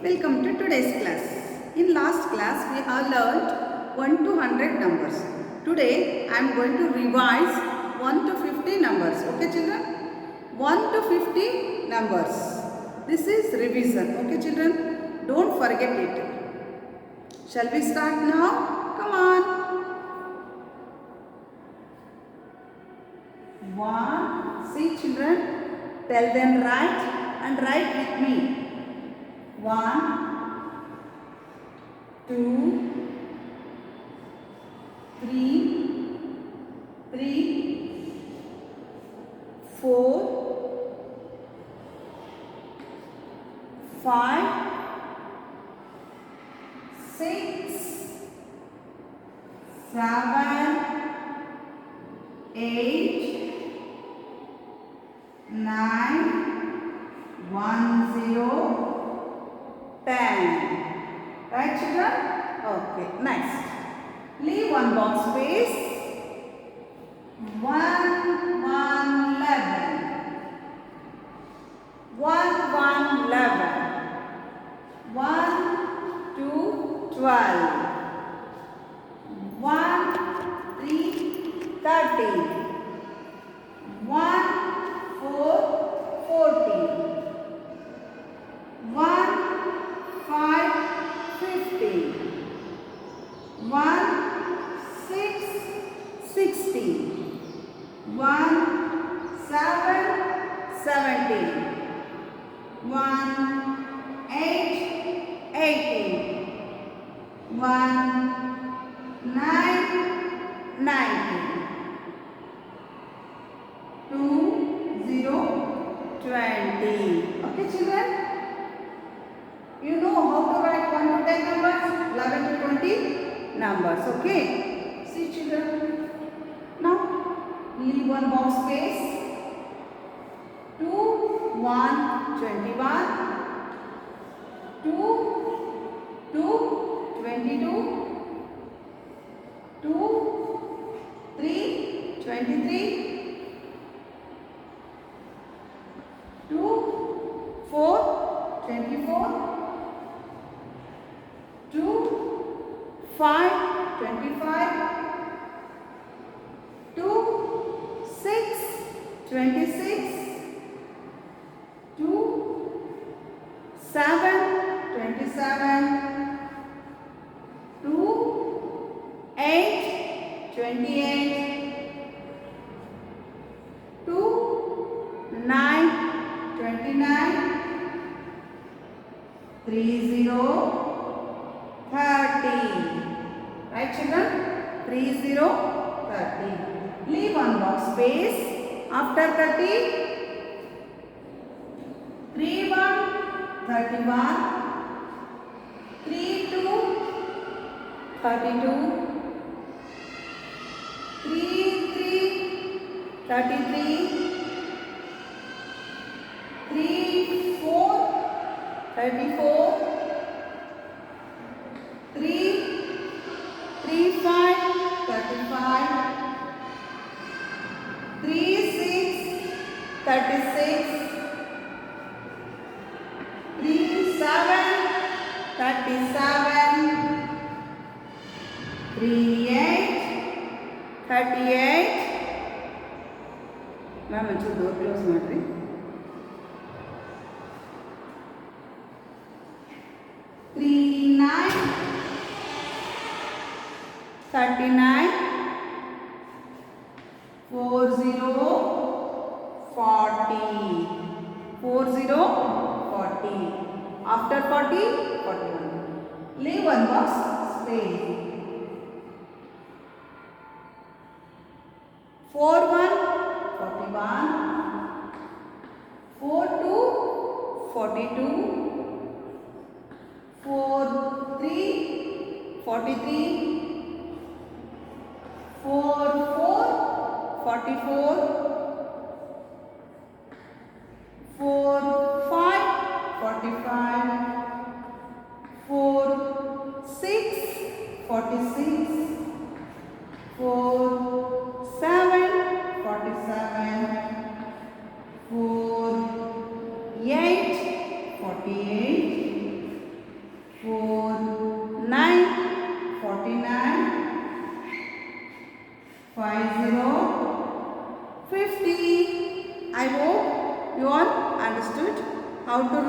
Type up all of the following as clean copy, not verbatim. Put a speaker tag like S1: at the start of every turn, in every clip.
S1: Welcome to today's class. In last class we have learned 1 to 100 numbers. Today I am going to revise 1 to 50 numbers. Okay children? 1 to 50 numbers. This is revision. Okay children? Don't forget it. Shall we start now? Come on. 1. See children? Tell them right and write with me. 1, 2, 3, 4, 5, 6, 7, 8, 9, 1, 0, 10. Right children? Okay, next. Leave one box space. 1, 1, 11. 1, 1, 11. 1, 2, 12. 1, 3, 30. 1, 4, 40. 1, 5, 50. 1, 6, 60. 1, 7, 70. 1, 8, 80. 1, 9, 90. 2, 0, 20. Okay children? You know how to write 1 to 10 numbers, 11 to 20 numbers. Okay? See children. Now, leave one box space. 2, 1, 21. 2, 2, 22. 2, 3, 23. 2, 4, 24. 2, 5, 25. 2, 6, 26. 2, 7, 27. 2, 8, 28. 2, 9, 29. 3, 0. 30. Right children? 3, 0, 30. Leave one box space. After 30, 3, 1, 31. 3, 2, 32. 3, 3, 33. 3, 4, 34. 3, 5, 35. 3, 6, 36. 3, 7, 37. 3, 8, 38. Ma'am, onchuru door close ಮಾಡ್ರಿ. 3, 9, 39. 4, 0, 40. 4, 0, 40. After 40, 41. Leave one box space. 4, 1, 41. 4, 2, 42. 4, 3, 43. 4, 4, 44. 4, 5, 45. 4, 6, 46. 4, 7, 47. 4, 8, 48.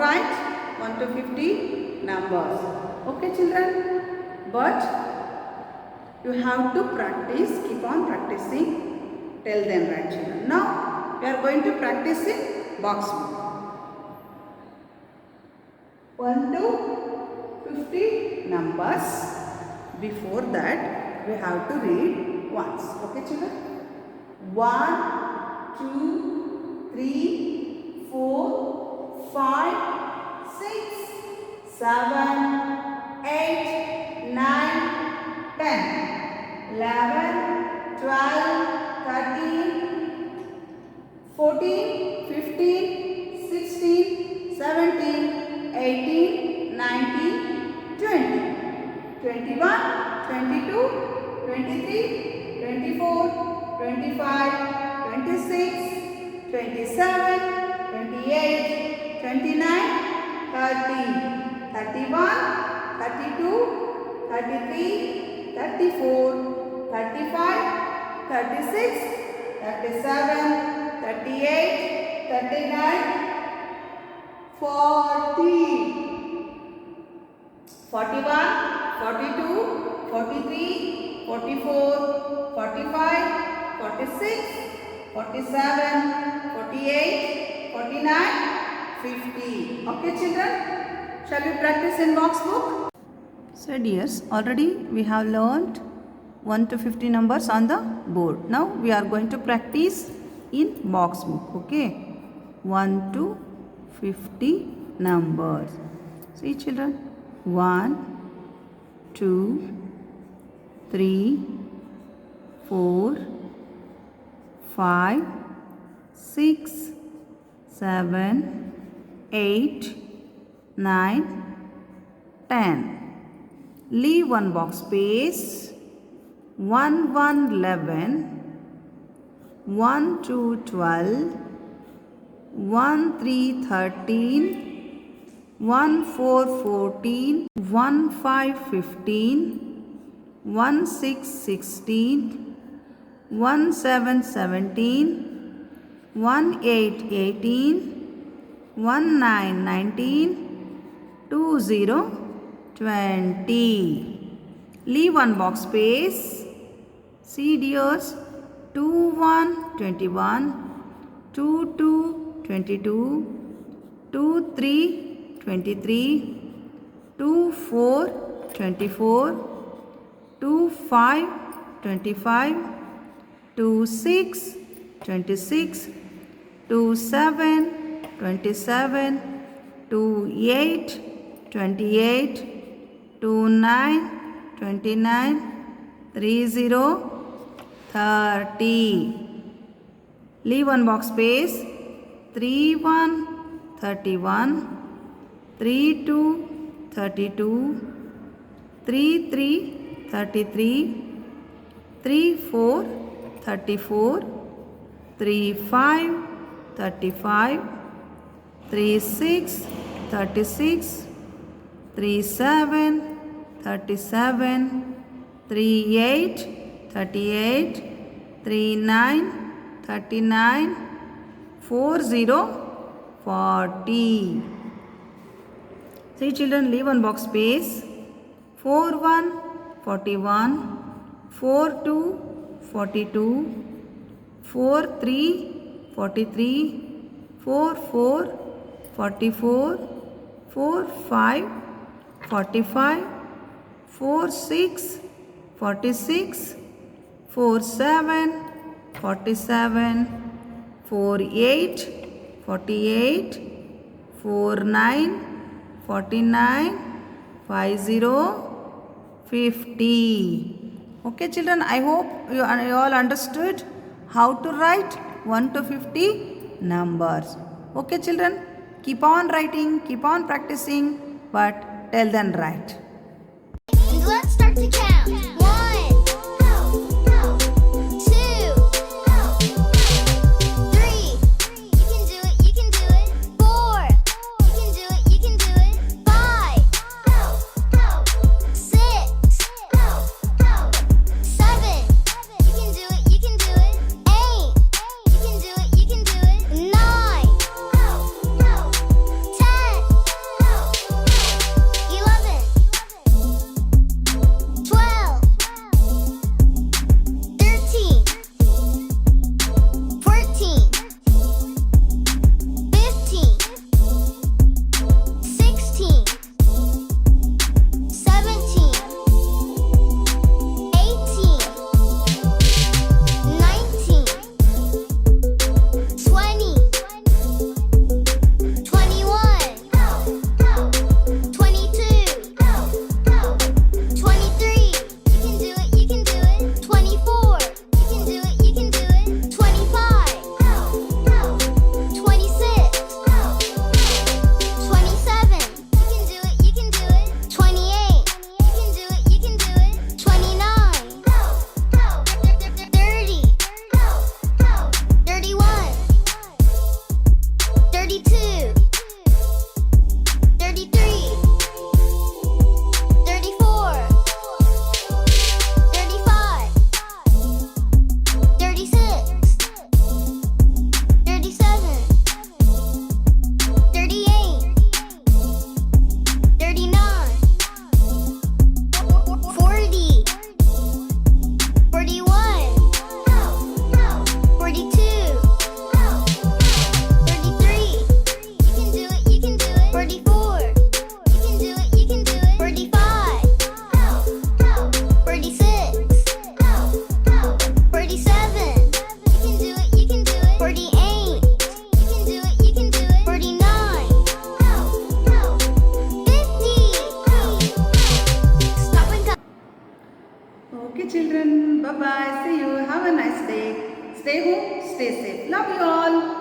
S1: write 1 to 50 numbers. Okay children? But you have to practice, keep on practicing. Tell them right children. Now we are going to practice in box book. 1 to 50 numbers. Before that we have to read once. Okay children? 1, 2, 3, 4, 5, 6, 7, 8, 9, 10, 11, 12, 13, 14, 15, 16, 17, 18, 19, 20, 21, 22, 23, 24, 25, 26, 27, 28, 29, 30, 31, 32, 33, 34, 35, 36, 37, 38, 39, 40, 41, 42, 43, 44, 45, 46, 47, 48, 49, 50. Okay children? Shall we practice in box book? So dears, already we have learnt 1 to 50 numbers on the board. Now we are going to practice in box book. Okay? 1 to 50 numbers. See children? 1, 2, 3, 4, 5, 6, 7, 8, 9, 10. Leave one box space. 1, 1, 11, 1, 2, 12, 1, 3, 13, 1, 4, 14, 1, 5, 15, 1, 6, 16, 1, 7, 17, 1, 8, 18, 1, 9, 19, 2, 0, 20. Leave one box space. See dears, 2, 1, 21, 2, 2, 22, 2, 3, 23, 2, 4, 24, 2, 5, 25, 2, 6, 26, 2, 7, 27, 2, 8, 28, 2, 9, 29, 3, 0, 30. Leave one box space. 3, 1, 31, 3, 2, 32, 3, 3, 33, 3, 4, 34, 3, 5, 35, 3, 6, 36, 3, 7, 37, 3, 8, 38, 3, 9, 39, 4, 0, 40. See children, leave one box space. 4, 1, 41, 4, 2, 42, 4, 3, 43, 4, 4, 44, 4, 5, 45, 4, 6, 46, 4, 7, 47, 4, 8, 48, 4, 9, 49, 5, 0, 50. Okay children, I hope you all understood how to write 1 to 50 numbers. Okay children, keep on writing, keep on practicing, but tell them right.
S2: Let's start to count. 1, 2, 3. You can do it, you can do it. 4. You can do it, you can do it. 5, 6, 7. You can do it, you can do it. 8. You can do it, you can do it. 9, 10.
S1: Okay, children. Bye bye. See you. Have a nice day. Stay home. Stay safe. Love you all.